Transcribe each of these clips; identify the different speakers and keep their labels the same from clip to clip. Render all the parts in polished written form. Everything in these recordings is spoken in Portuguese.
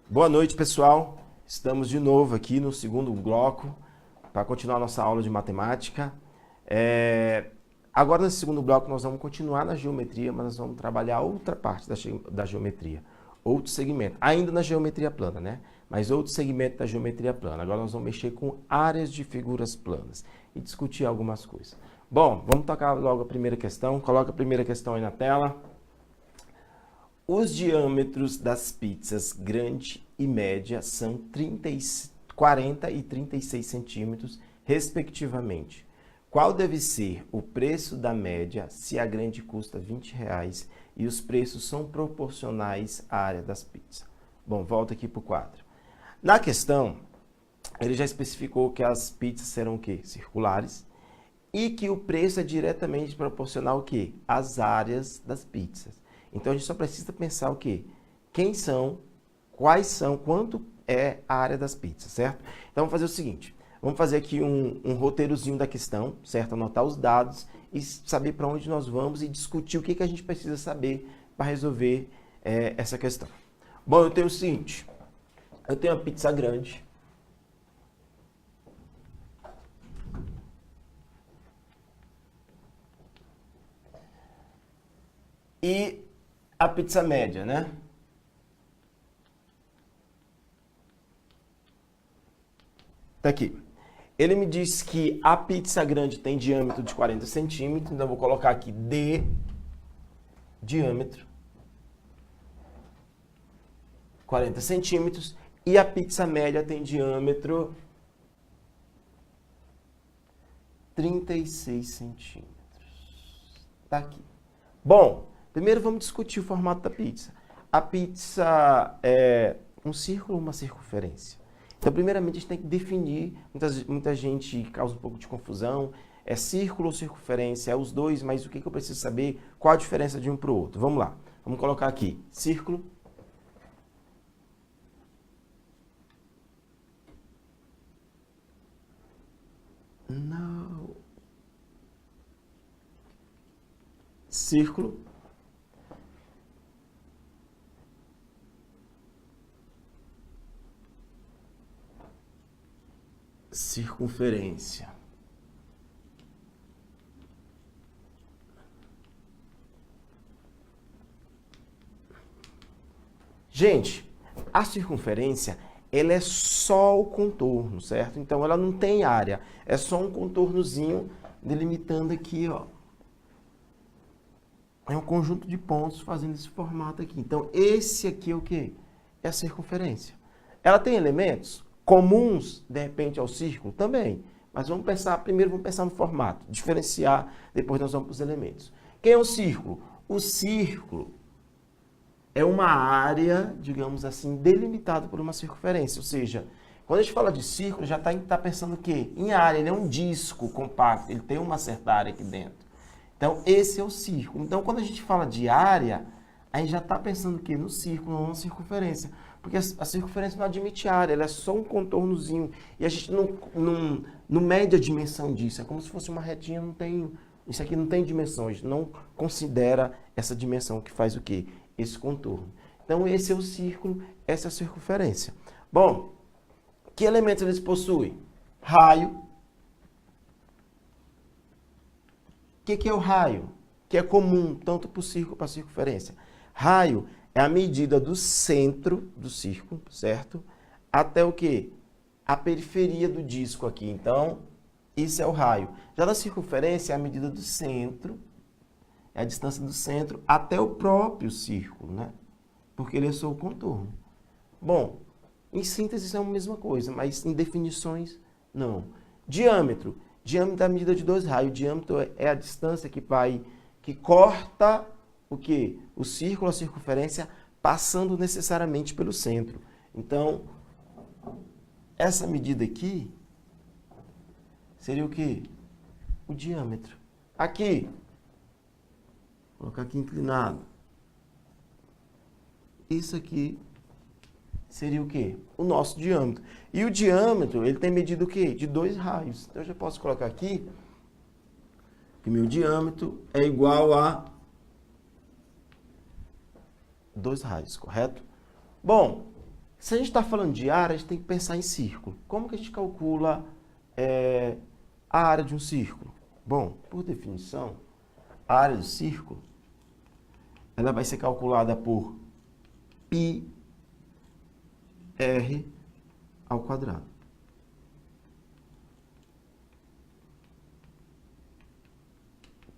Speaker 1: Boa noite, pessoal. Estamos de novo aqui no segundo bloco para continuar nossa aula de matemática. Agora, nesse segundo bloco, nós vamos continuar na geometria, mas nós vamos trabalhar outra parte da geometria, outro segmento, ainda na geometria plana, né? Mas outro segmento da geometria plana. Agora nós vamos mexer com áreas de figuras planas e discutir algumas coisas. Bom, vamos tocar logo a primeira questão. Coloca a primeira questão aí na tela. Os diâmetros das pizzas grande e média são 40 e 36 centímetros, respectivamente. Qual deve ser o preço da média se a grande custa R$20 e os preços são proporcionais à área das pizzas? Bom, volta aqui para o quadro. Na questão, ele já especificou que as pizzas serão o quê? Circulares e que o preço é diretamente proporcional ao quê? Às áreas das pizzas. Então, a gente só precisa pensar o quê? Quem são, quais são, quanto é a área das pizzas, certo? Então, vamos fazer o seguinte. Vamos fazer aqui um roteirozinho da questão, certo? Anotar os dados e saber para onde nós vamos e discutir o que a gente precisa saber para resolver essa questão. Bom, eu tenho o seguinte. Eu tenho uma pizza grande. E a pizza média, né? Tá aqui. Ele me diz que a pizza grande tem diâmetro de 40 centímetros, então eu vou colocar aqui D, diâmetro, 40 centímetros, e a pizza média tem diâmetro 36 centímetros. Tá aqui. Bom, primeiro vamos discutir o formato da pizza. A pizza é um círculo ou uma circunferência? Então, primeiramente, a gente tem que definir, muita gente causa um pouco de confusão, é círculo ou circunferência, é os dois, mas o que eu preciso saber, qual a diferença de um para o outro? Vamos lá, vamos colocar aqui, círculo, não, círculo, circunferência. Gente, a circunferência, ela é só o contorno, certo? Então, ela não tem área, é só um contornozinho delimitando aqui, ó. É um conjunto de pontos fazendo esse formato aqui. Então, esse aqui é o quê? É a circunferência. Ela tem elementos comuns, de repente, ao círculo? Também. Mas vamos pensar, primeiro vamos pensar no formato, diferenciar, depois nós vamos para os elementos. Quem é o círculo? O círculo é uma área, digamos assim, delimitada por uma circunferência. Ou seja, quando a gente fala de círculo, já está pensando o quê? Em área, ele é um disco compacto, ele tem uma certa área aqui dentro. Então, esse é o círculo. Então, quando a gente fala de área, a gente já está pensando o quê? No círculo, não na circunferência. Porque a circunferência não admite área, ela é só um contornozinho. E a gente não mede a dimensão disso. É como se fosse uma retinha, isso aqui não tem dimensão. A gente não considera essa dimensão que faz o quê? Esse contorno. Então, esse é o círculo, essa é a circunferência. Bom, que elementos eles possuem? Raio. O que é o raio? Que é comum tanto para o círculo para a circunferência. Raio é a medida do centro do círculo, certo? Até o quê? A periferia do disco aqui. Então, isso é o raio. Já na circunferência é a medida do centro, é a distância do centro até o próprio círculo, né? Porque ele é só o contorno. Bom, em síntese é a mesma coisa, mas em definições, não. Diâmetro. Diâmetro é a medida de dois raios. O diâmetro é a distância que corta o quê? O círculo, a circunferência, passando necessariamente pelo centro. Então, essa medida aqui seria o quê? O diâmetro. Aqui, vou colocar aqui inclinado. Isso aqui seria o quê? O nosso diâmetro. E o diâmetro, ele tem medida o quê? De dois raios. Então, eu já posso colocar aqui que meu diâmetro é igual a 2 raios, correto? Bom, se a gente está falando de área, a gente tem que pensar em círculo. Como que a gente calcula a área de um círculo? Bom, por definição, a área do círculo ela vai ser calculada por πr ao quadrado.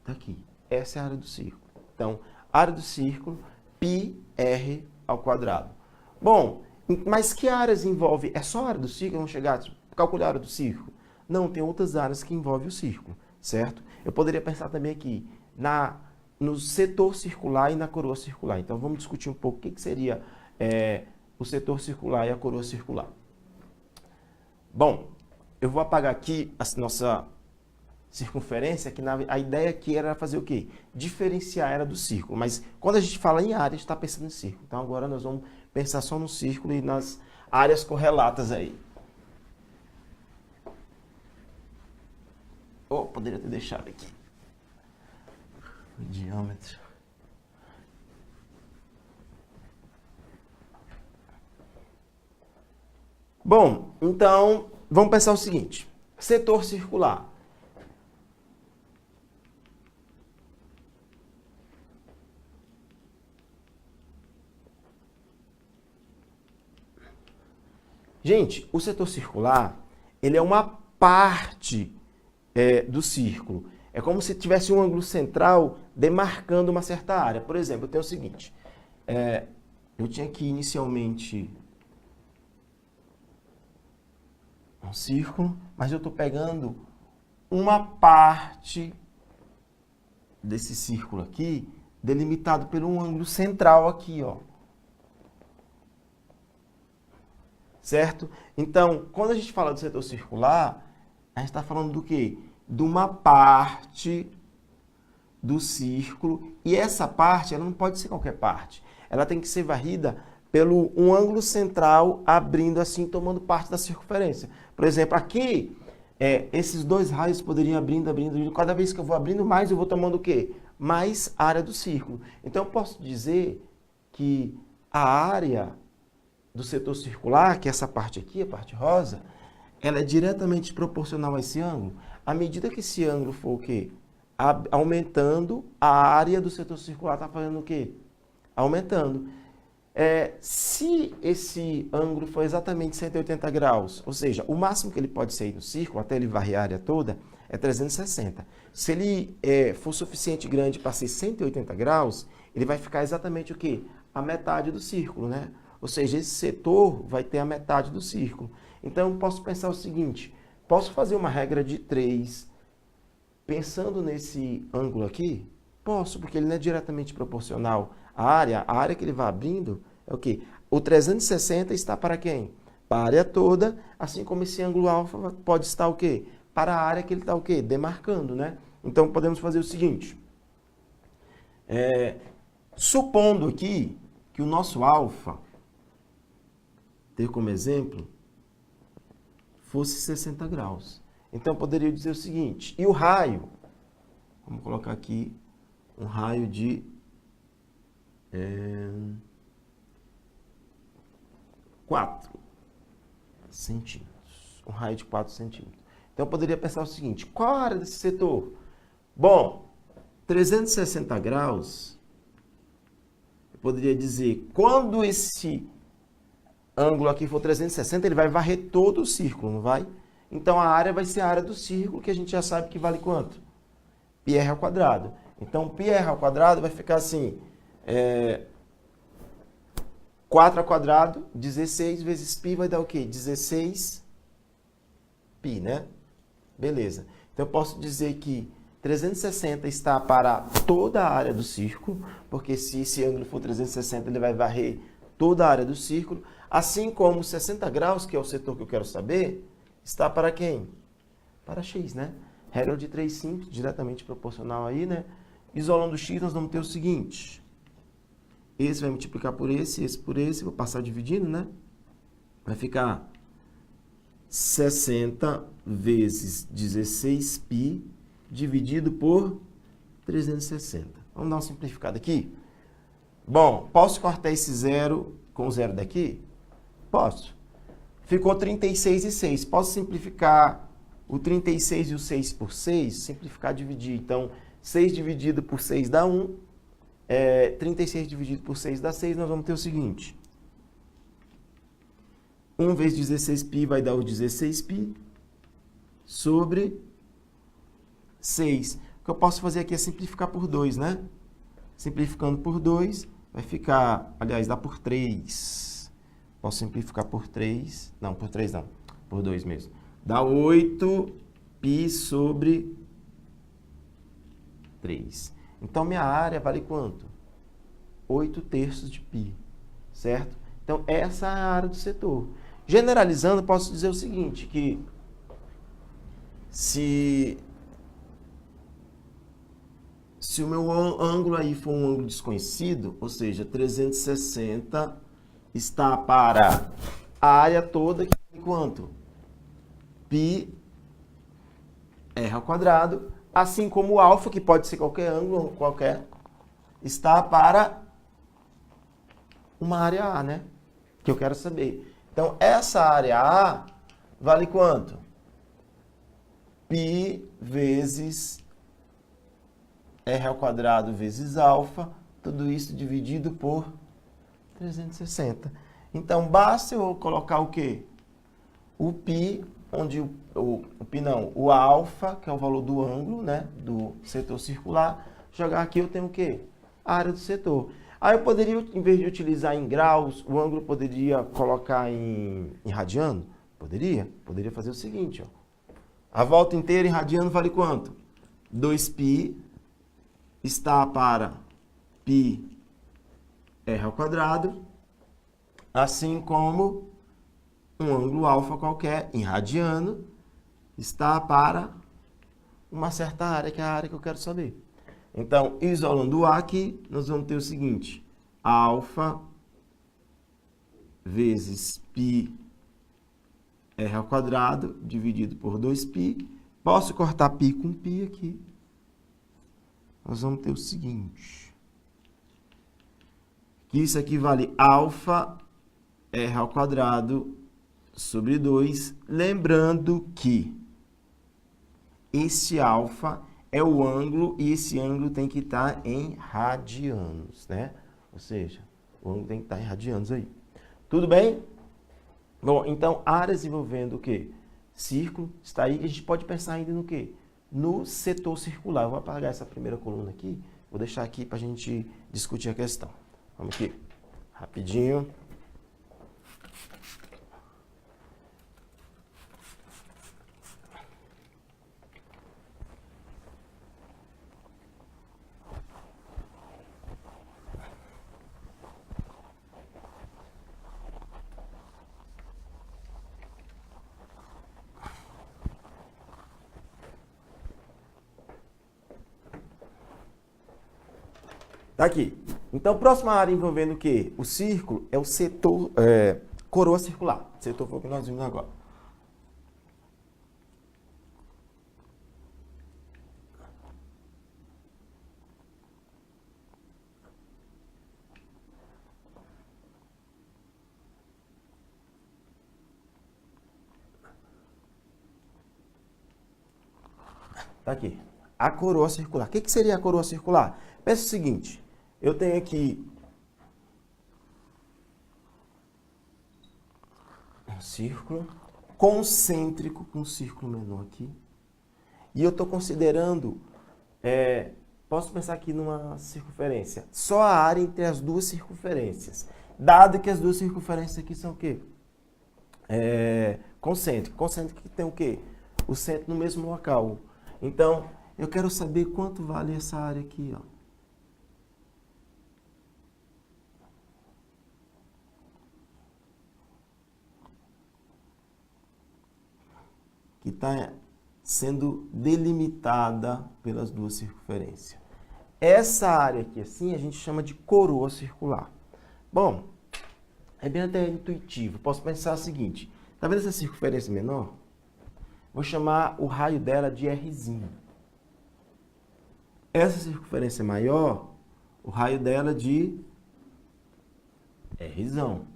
Speaker 1: Tá aqui. Essa é a área do círculo. Então, área do círculo, πr ao quadrado. Bom, mas que áreas envolve? É só a área do círculo? Vamos chegar a calcular a área do círculo? Não, tem outras áreas que envolvem o círculo, certo? Eu poderia pensar também aqui no setor circular e na coroa circular. Então, vamos discutir um pouco o que seria o setor circular e a coroa circular. Bom, eu vou apagar aqui a nossa circunferência, que a ideia aqui era fazer o quê? Diferenciar a área do círculo. Mas quando a gente fala em área, a gente está pensando em círculo. Então, agora nós vamos pensar só no círculo e nas áreas correlatas aí. Poderia ter deixado aqui o diâmetro. Bom, então, vamos pensar o seguinte. Setor circular. Gente, o setor circular, ele é uma parte do círculo. É como se tivesse um ângulo central demarcando uma certa área. Por exemplo, eu tenho o seguinte, eu tinha aqui inicialmente um círculo, mas eu estou pegando uma parte desse círculo aqui, delimitado por um ângulo central aqui, ó. Certo? Então, quando a gente fala do setor circular, a gente está falando do quê? De uma parte do círculo, e essa parte, ela não pode ser qualquer parte. Ela tem que ser varrida pelo um ângulo central, abrindo assim, tomando parte da circunferência. Por exemplo, aqui, esses 2 raios poderiam abrindo. Cada vez que eu vou abrindo mais, eu vou tomando o quê? Mais área do círculo. Então, eu posso dizer que a área do setor circular, que é essa parte aqui, a parte rosa, ela é diretamente proporcional a esse ângulo. À medida que esse ângulo for o quê? Aumentando, a área do setor circular está fazendo o quê? Aumentando. Se esse ângulo for exatamente 180 graus, ou seja, o máximo que ele pode ser no círculo, até ele varrer a área toda, é 360. Se ele for suficiente grande para ser 180 graus, ele vai ficar exatamente o quê? A metade do círculo, né? Ou seja, esse setor vai ter a metade do círculo. Então, eu posso pensar o seguinte, posso fazer uma regra de 3 pensando nesse ângulo aqui? Posso, porque ele não é diretamente proporcional à área. A área que ele vai abrindo é o quê? O 360 está para quem? Para a área toda, assim como esse ângulo alfa pode estar o quê? Para a área que ele está o quê? Demarcando, né? Então, podemos fazer o seguinte. Supondo aqui que o nosso alfa, ter como exemplo, fosse 60 graus. Então, eu poderia dizer o seguinte, e o raio? Vamos colocar aqui um raio de 4 centímetros. Um raio de 4 centímetros. Então, eu poderia pensar o seguinte, qual a área desse setor? Bom, 360 graus, eu poderia dizer, quando esse ângulo aqui for 360, ele vai varrer todo o círculo, não vai? Então, a área vai ser a área do círculo, que a gente já sabe que vale quanto? πr ao quadrado. Então, πr ao quadrado vai ficar assim, 4 ao quadrado, 16 vezes π vai dar o quê? 16 π, né? Beleza. Então, eu posso dizer que 360 está para toda a área do círculo, porque se esse ângulo for 360, ele vai varrer toda a área do círculo, assim como 60 graus, que é o setor que eu quero saber, está para quem? Para x, né? Regra de 3 simples, diretamente proporcional aí, né? Isolando x, nós vamos ter o seguinte. Esse vai multiplicar por esse por esse, vou passar dividindo, né? Vai ficar 60 vezes 16π dividido por 360. Vamos dar uma simplificada aqui. Bom, posso cortar esse zero com o zero daqui? Posso. Ficou 36 e 6. Posso simplificar o 36 e o 6 por 6? Simplificar, dividir. Então, 6 dividido por 6 dá 1. 36 dividido por 6 dá 6. Nós vamos ter o seguinte. 1 vezes 16π vai dar o 16π sobre 6. O que eu posso fazer aqui é simplificar por 2, né? Simplificando por 2, vai ficar, aliás, dá por 3. Posso simplificar por 3. Não, por 3 não. Por 2 mesmo. Dá 8π sobre 3. Então, minha área vale quanto? 8/3 de π, certo? Então, essa é a área do setor. Generalizando, posso dizer o seguinte, que se o meu ângulo aí for um ângulo desconhecido, ou seja, 360 está para a área toda, que é quanto? Π r ao quadrado, assim como o alfa, que pode ser qualquer ângulo, qualquer, está para uma área A, né? Que eu quero saber. Então, essa área A vale quanto? Π vezes r ao quadrado vezes alfa, tudo isso dividido por 360. Então, basta eu colocar o quê? O π, onde o alfa, que é o valor do ângulo, né, do setor circular, jogar aqui eu tenho o quê? A área do setor. Aí eu poderia, em vez de utilizar em graus, o ângulo poderia colocar em radiano? Poderia fazer o seguinte, ó. A volta inteira em radiano vale quanto? 2π está para π r ao quadrado, assim como um ângulo alfa qualquer em radiano está para uma certa área, que é a área que eu quero saber. Então, isolando o A aqui, nós vamos ter o seguinte, alfa vezes π r ao quadrado dividido por 2π. Posso cortar π com π aqui. Nós vamos ter o seguinte, que isso aqui vale alfa r ao quadrado sobre 2, lembrando que esse alfa é o ângulo e esse ângulo tem que estar em radianos, né? Ou seja, o ângulo tem que estar em radianos aí. Tudo bem? Bom, então, áreas envolvendo o quê? Círculo, está aí. A gente pode pensar ainda no quê? No setor circular. Eu vou apagar essa primeira coluna aqui, vou deixar aqui para a gente discutir a questão. Vamos aqui, rapidinho. Tá aqui. Então, próxima área envolvendo o quê? O círculo é o setor coroa circular. Setor foi o que nós vimos agora. Tá aqui. A coroa circular. O que seria a coroa circular? Pensa o seguinte. Eu tenho aqui um círculo concêntrico com um círculo menor aqui. E eu estou considerando, posso pensar aqui numa circunferência, só a área entre as duas circunferências. Dado que as duas circunferências aqui são o quê? Concêntrico. Concêntrico que tem o quê? O centro no mesmo local. Então, eu quero saber quanto vale essa área aqui, ó. Que está sendo delimitada pelas duas circunferências. Essa área aqui, assim, a gente chama de coroa circular. Bom, é bem até intuitivo. Posso pensar o seguinte, tá vendo essa circunferência menor? Vou chamar o raio dela de Rzinho. Essa circunferência maior, o raio dela de Rzão.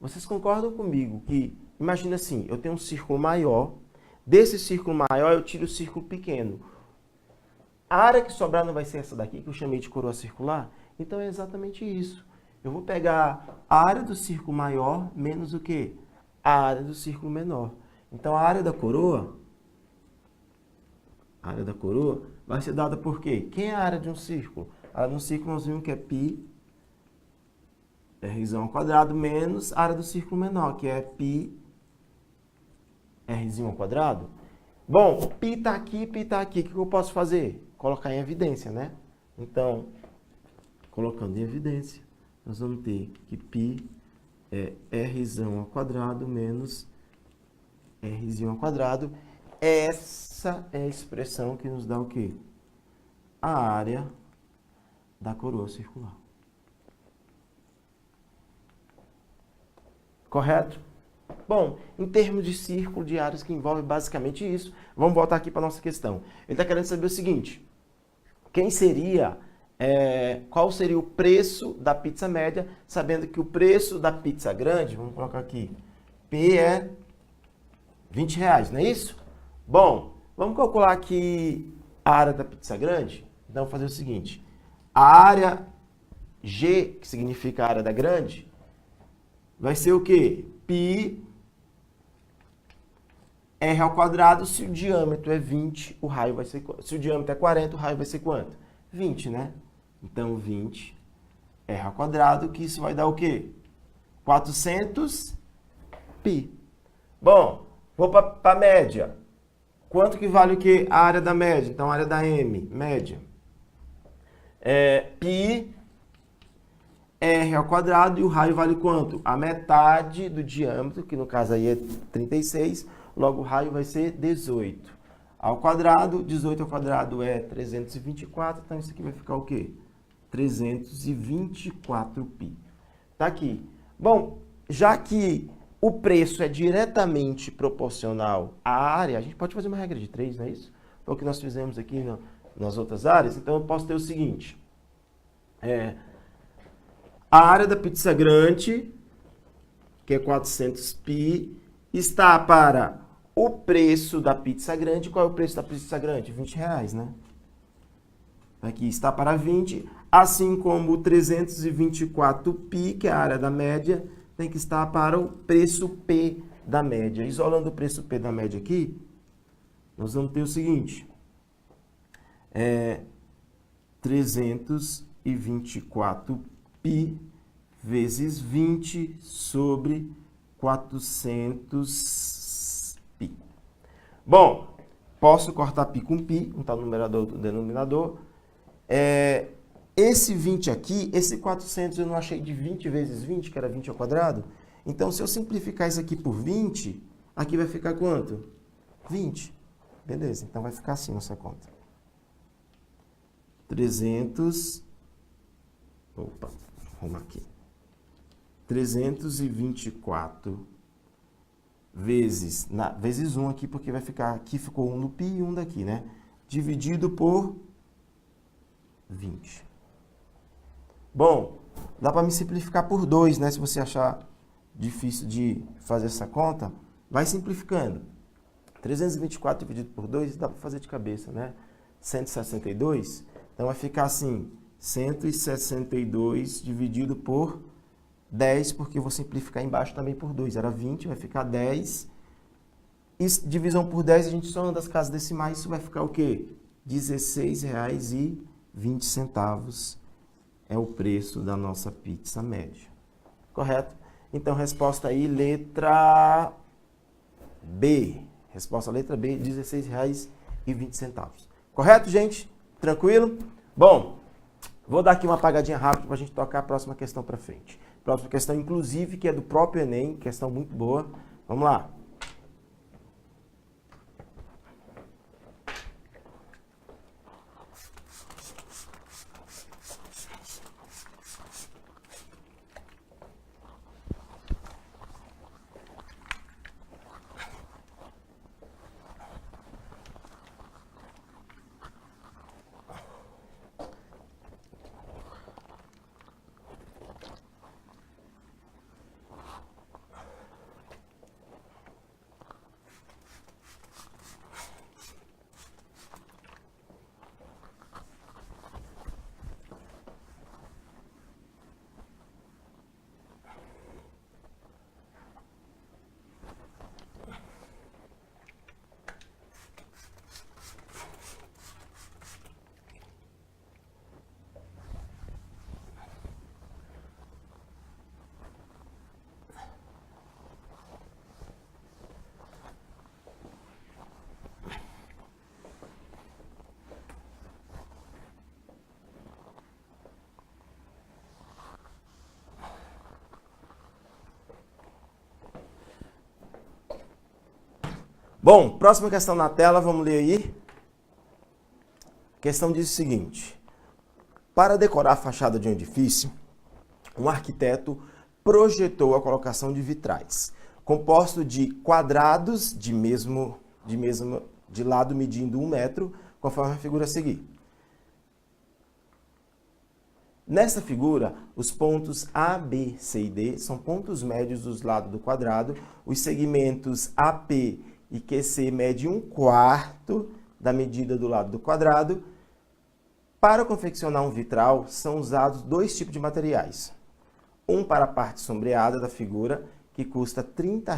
Speaker 1: Vocês concordam comigo que, imagina assim, eu tenho um círculo maior, desse círculo maior eu tiro o círculo pequeno. A área que sobrar não vai ser essa daqui, que eu chamei de coroa circular? Então é exatamente isso. Eu vou pegar a área do círculo maior menos o quê? A área do círculo menor. Então a área da coroa vai ser dada por quê? Quem é a área de um círculo? A área de um círculo nós vimos que é π Rzão ao quadrado menos a área do círculo menor, que é π Rzinho ao quadrado. Bom, o π está aqui, π está aqui. O que eu posso fazer? Colocar em evidência, né? Então, colocando em evidência, nós vamos ter que π é Rzão ao quadrado menos Rzinho ao quadrado. Essa é a expressão que nos dá o quê? A área da coroa circular. Correto? Bom, em termos de círculo de áreas que envolve basicamente isso, vamos voltar aqui para a nossa questão. Ele está querendo saber o seguinte, qual seria o preço da pizza média, sabendo que o preço da pizza grande, vamos colocar aqui, P é R$20, não é isso? Bom, vamos calcular aqui a área da pizza grande. Então, vou fazer o seguinte, a área G, que significa a área da grande, vai ser o quê? Π R ao quadrado, se o diâmetro é 20, o raio vai ser... Se o diâmetro é 40, o raio vai ser quanto? 20, né? Então, 20 R ao quadrado, que isso vai dar o quê? 400 π. Bom, vou para a média. Quanto que vale o quê? A área da média. Então, a área da M, média. Π R ao quadrado e o raio vale quanto? A metade do diâmetro, que no caso aí é 36, logo o raio vai ser 18 ao quadrado. 18 ao quadrado é 324, então isso aqui vai ficar o quê? 324π. Tá aqui. Bom, já que o preço é diretamente proporcional à área, a gente pode fazer uma regra de 3, não é isso? Foi o que nós fizemos aqui nas outras áreas. Então eu posso ter o seguinte, a área da pizza grande, que é 400π, está para o preço da pizza grande. Qual é o preço da pizza grande? R$20, né? Aqui está para 20, assim como o 324π, que é a área da média, tem que estar para o preço P da média. Isolando o preço P da média aqui, nós vamos ter o seguinte, 324π vezes 20 sobre 400π. Bom, posso cortar π com π, um tal numerador do denominador. Esse 20 aqui, esse 400 eu não achei de 20 vezes 20, que era 20 ao quadrado. Então, se eu simplificar isso aqui por 20, aqui vai ficar quanto? 20. Beleza, então vai ficar assim nossa conta. 324 vezes 1 aqui, porque vai ficar, aqui ficou 1 no π e 1 daqui, né? Dividido por 20. Bom, dá para me simplificar por 2, né? Se você achar difícil de fazer essa conta, vai simplificando. 324 dividido por 2, dá para fazer de cabeça, né? 162. Então, vai ficar assim, 162 dividido por 10, porque eu vou simplificar embaixo também por 2. Era 20, vai ficar 10. E divisão por 10, a gente só anda as casas decimais, isso vai ficar o quê? R$16,20 é o preço da nossa pizza média. Correto? Então, resposta aí, letra B. Resposta letra B, R$16,20. Correto, gente? Tranquilo? Bom, vou dar aqui uma apagadinha rápida para a gente tocar a próxima questão para frente. Próxima questão, inclusive, que é do próprio Enem, questão muito boa. Vamos lá. Bom, próxima questão na tela, vamos ler aí. A questão diz o seguinte: para decorar a fachada de um edifício, um arquiteto projetou a colocação de vitrais, composto de quadrados de lado medindo 1 metro, conforme a figura a seguir. Nesta figura, os pontos A, B, C e D são pontos médios dos lados do quadrado. Os segmentos AP e QC medem 1/4 da medida do lado do quadrado. Para confeccionar um vitral, são usados 2 tipos de materiais. Um para a parte sombreada da figura, que custa R$ 30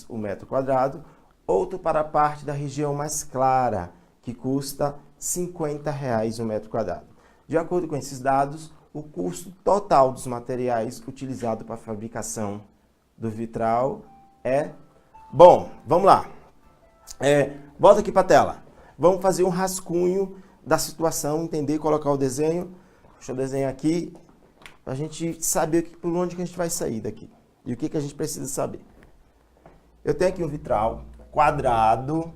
Speaker 1: o metro quadrado. Outro para a parte da região mais clara, que custa R$ 50 o metro quadrado. De acordo com esses dados, o custo total dos materiais utilizados para a fabricação do vitral é... Bom, vamos lá. Volta aqui para a tela. Vamos fazer um rascunho da situação, entender e colocar o desenho. Deixa eu desenhar aqui, para a gente saber por onde que a gente vai sair daqui. E o que a gente precisa saber. Eu tenho aqui um vitral quadrado.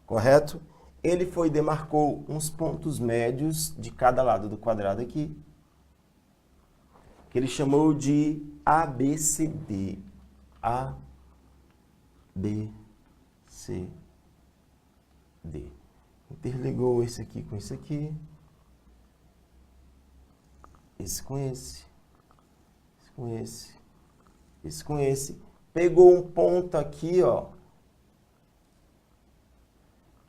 Speaker 1: Correto? Ele demarcou uns pontos médios de cada lado do quadrado aqui, que ele chamou de ABCD. A, B, C, D. Interligou esse aqui com esse aqui. Esse com esse. Esse com esse. Esse com esse. Pegou um ponto aqui, ó,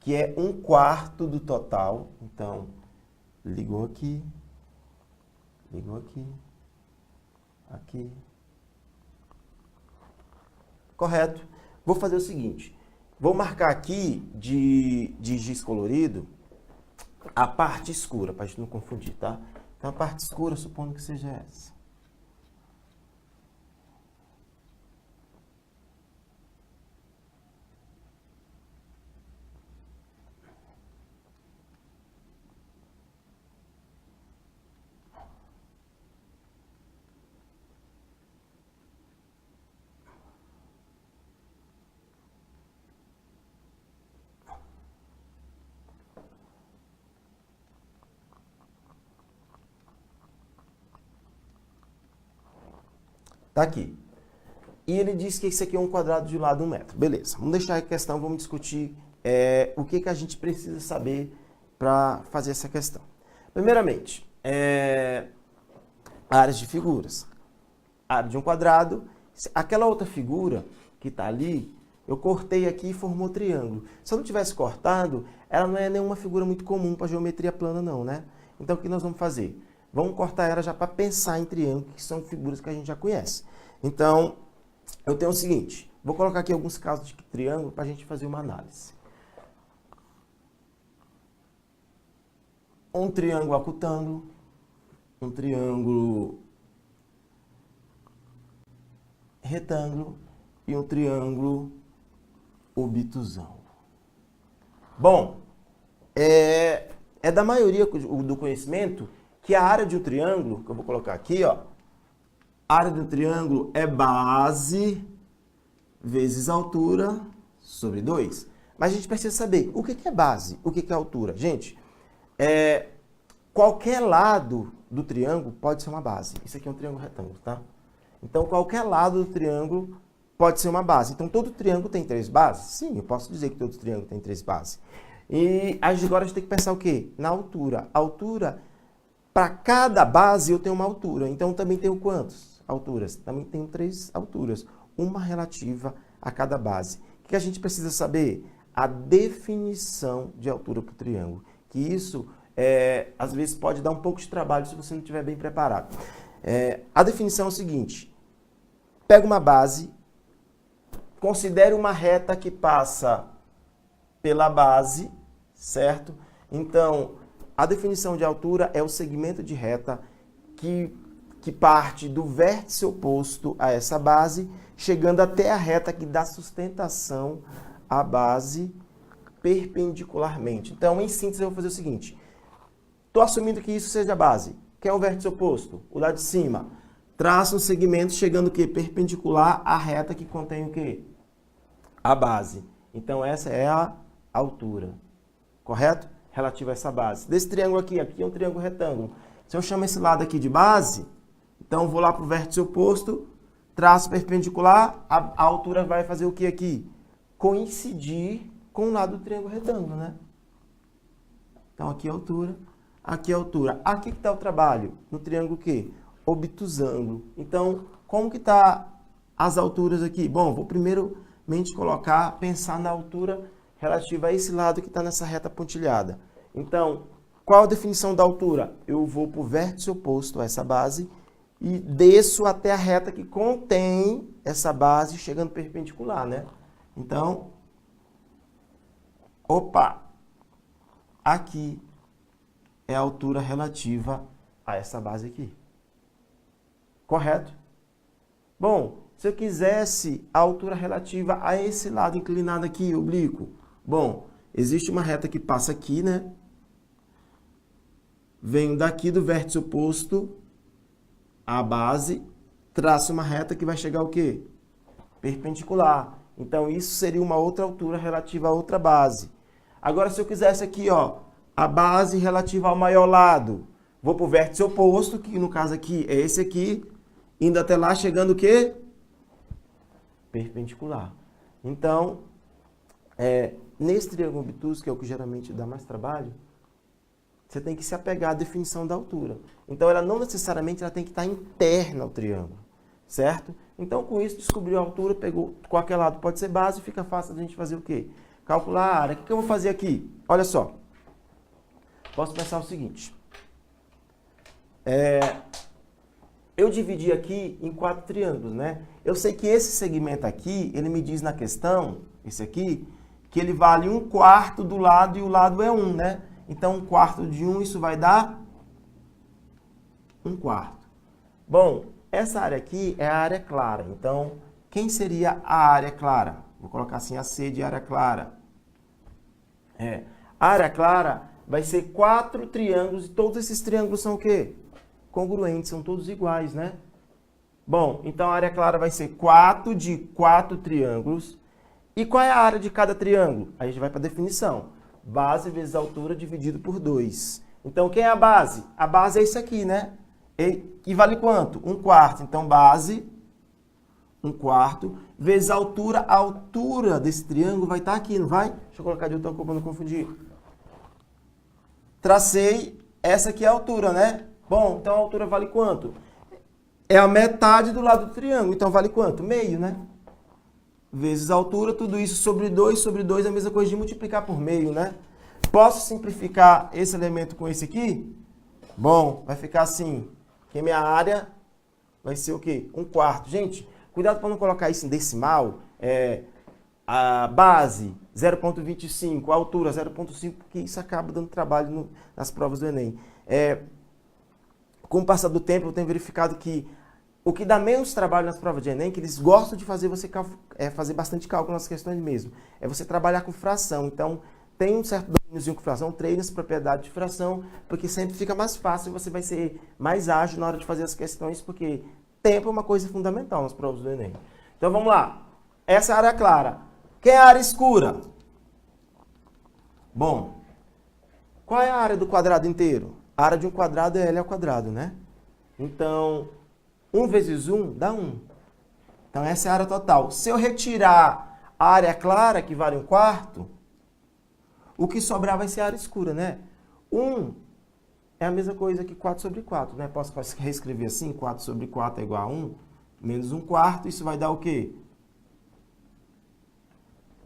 Speaker 1: que é 1/4 do total. Então, ligou aqui, aqui. Correto. Vou fazer o seguinte, vou marcar aqui de giz colorido a parte escura, para a gente não confundir, tá? Então, a parte escura, supondo que seja essa. Tá aqui. E ele diz que esse aqui é um quadrado de lado 1 metro. Beleza, vamos deixar a questão, vamos discutir o que a gente precisa saber para fazer essa questão. Primeiramente, áreas de figuras. Área de um quadrado. Aquela outra figura que está ali, eu cortei aqui e formou triângulo. Se eu não tivesse cortado, ela não é nenhuma figura muito comum para geometria plana não, né? Então, o que nós vamos fazer? Vamos cortar ela já para pensar em triângulo, que são figuras que a gente já conhece. Então, eu tenho o seguinte, vou colocar aqui alguns casos de triângulo para a gente fazer uma análise. Um triângulo acutângulo, um triângulo retângulo e um triângulo obtusão. Bom, é da maioria do conhecimento que a área de um triângulo, que eu vou colocar aqui, ó, a área do triângulo é base vezes altura sobre 2. Mas a gente precisa saber o que é base, o que é altura. Gente, qualquer lado do triângulo pode ser uma base. Isso aqui é um triângulo retângulo, tá? Então, qualquer lado do triângulo pode ser uma base. Então, todo triângulo tem 3 bases? Sim, eu posso dizer que todo triângulo tem 3 bases. E agora a gente tem que pensar o quê? Na altura. Altura, para cada base eu tenho uma altura. Então, também tenho quantas alturas? Também tenho 3 alturas. Uma relativa a cada base. O que a gente precisa saber? A definição de altura para o triângulo. Que isso, às vezes, pode dar um pouco de trabalho se você não estiver bem preparado. A definição é o seguinte. Pega uma base, considere uma reta que passa pela base, certo? Então, a definição de altura é o segmento de reta que parte do vértice oposto a essa base, chegando até a reta que dá sustentação à base perpendicularmente. Então, em síntese, eu vou fazer o seguinte. Estou assumindo que isso seja a base. Quem é o vértice oposto? O lado de cima. Traça um segmento chegando o quê? Perpendicular à reta que contém o quê? A base. Então, essa é a altura. Correto? Relativa a essa base. Desse triângulo aqui é um triângulo retângulo. Se eu chamo esse lado aqui de base, então eu vou lá para o vértice oposto, traço perpendicular, a altura vai fazer o que aqui? Coincidir com o lado do triângulo retângulo, né? Então, aqui é a altura, aqui é a altura. Aqui que está o trabalho, no triângulo o quê? Obtusângulo. Então, como que está as alturas aqui? Bom, vou primeiramente pensar na altura relativa a esse lado que está nessa reta pontilhada. Então, qual a definição da altura? Eu vou para o vértice oposto a essa base e desço até a reta que contém essa base, chegando perpendicular, né? Então, aqui é a altura relativa a essa base aqui. Correto? Bom, se eu quisesse a altura relativa a esse lado inclinado aqui, oblíquo. Bom, existe uma reta que passa aqui, né? Venho daqui do vértice oposto à base, traço uma reta que vai chegar ao quê? Perpendicular. Então, isso seria uma outra altura relativa a outra base. Agora, se eu quisesse aqui, ó, a base relativa ao maior lado, vou para o vértice oposto, que no caso aqui é esse aqui, indo até lá, chegando o quê? Perpendicular. Então, nesse triângulo obtuso, que é o que geralmente dá mais trabalho, você tem que se apegar à definição da altura. Então, ela não necessariamente ela tem que estar interna ao triângulo, certo? Então, com isso, descobriu a altura, pegou qualquer lado, pode ser base, fica fácil a gente fazer o quê? Calcular a área. O que eu vou fazer aqui? Olha só. Posso pensar o seguinte. Eu dividi aqui em 4 triângulos, né? Eu sei que esse segmento aqui, ele me diz na questão, esse aqui, que ele vale 1/4 do lado e o lado é 1, né? Então, 1/4 de 1, isso vai dar 1/4. Bom, essa área aqui é a área clara. Então, quem seria a área clara? Vou colocar assim a C de área clara. A área clara vai ser 4 triângulos e todos esses triângulos são o quê? Congruentes, são todos iguais, né? Bom, então a área clara vai ser 4 de 4 triângulos. E qual é a área de cada triângulo? Aí a gente vai para a definição. Base vezes altura dividido por 2. Então, quem é a base? A base é isso aqui, né? E vale quanto? 1/4. Então, base, 1/4, vezes a altura. A altura desse triângulo vai estar aqui, não vai? Deixa eu colocar de outra cor para não confundir. Tracei, essa aqui é a altura, né? Bom, então a altura vale quanto? É a metade do lado do triângulo, então vale quanto? Meio, né? Vezes a altura, tudo isso sobre 2 é a mesma coisa de multiplicar por meio, né? Posso simplificar esse elemento com esse aqui? Bom, vai ficar assim, que minha área vai ser o quê? 1/4. Gente, cuidado para não colocar isso em decimal. A base, 0,25, a altura, 0,5, porque isso acaba dando trabalho nas provas do Enem. Com o passar do tempo, eu tenho verificado que o que dá menos trabalho nas provas de Enem, que eles gostam de fazer você fazer bastante cálculo nas questões mesmo, é você trabalhar com fração. Então, tem um certo domíniozinho com fração, treine essa propriedade de fração, porque sempre fica mais fácil e você vai ser mais ágil na hora de fazer as questões, porque tempo é uma coisa fundamental nas provas do Enem. Então, vamos lá. Essa é a área clara. Quem é a área escura? Bom, qual é a área do quadrado inteiro? A área de um quadrado é L ao quadrado, né? Então, 1 vezes 1 dá 1. Então, essa é a área total. Se eu retirar a área clara, que vale 1/4, o que sobrar vai ser a área escura, né? 1 é a mesma coisa que 4 sobre 4, né? Posso reescrever assim? 4 sobre 4 é igual a 1, menos 1/4, isso vai dar o quê?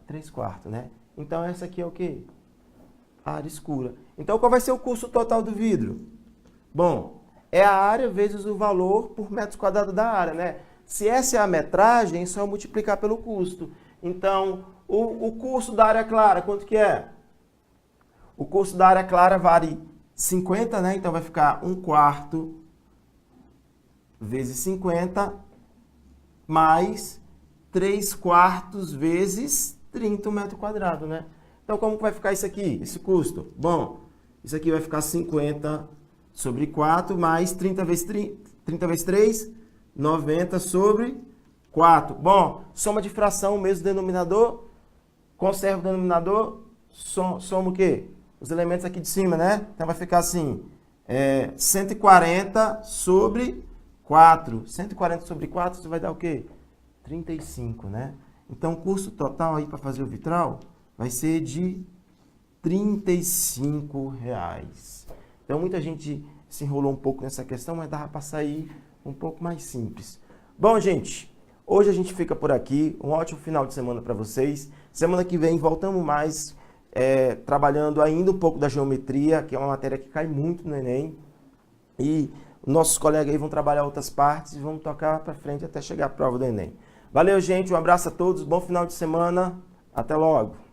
Speaker 1: 3/4, né? Então, essa aqui é o quê? A área escura. Então, qual vai ser o custo total do vidro? Bom, é a área vezes o valor por metro quadrado da área, né? Se essa é a metragem, é só multiplicar pelo custo. Então, o custo da área clara, quanto que é? O custo da área clara vale 50, né? Então, vai ficar 1/4 vezes 50 mais 3/4 vezes 30 metro quadrado, né? Então, como que vai ficar isso aqui, esse custo? Bom, isso aqui vai ficar 50 sobre 4 mais 30 vezes 3, 90 sobre 4. Bom, soma de fração, mesmo denominador, conserva o denominador, soma o quê? Os elementos aqui de cima, né? Então vai ficar assim, 140 sobre 4. 140 sobre 4, você vai dar o quê? 35, né? Então o custo total aí para fazer o vitral vai ser de R$35. Então muita gente se enrolou um pouco nessa questão, mas dava para sair um pouco mais simples. Bom, gente, hoje a gente fica por aqui. Um ótimo final de semana para vocês. Semana que vem voltamos mais trabalhando ainda um pouco da geometria, que é uma matéria que cai muito no Enem. E nossos colegas aí vão trabalhar outras partes e vão tocar para frente até chegar à prova do Enem. Valeu, gente. Um abraço a todos. Bom final de semana. Até logo.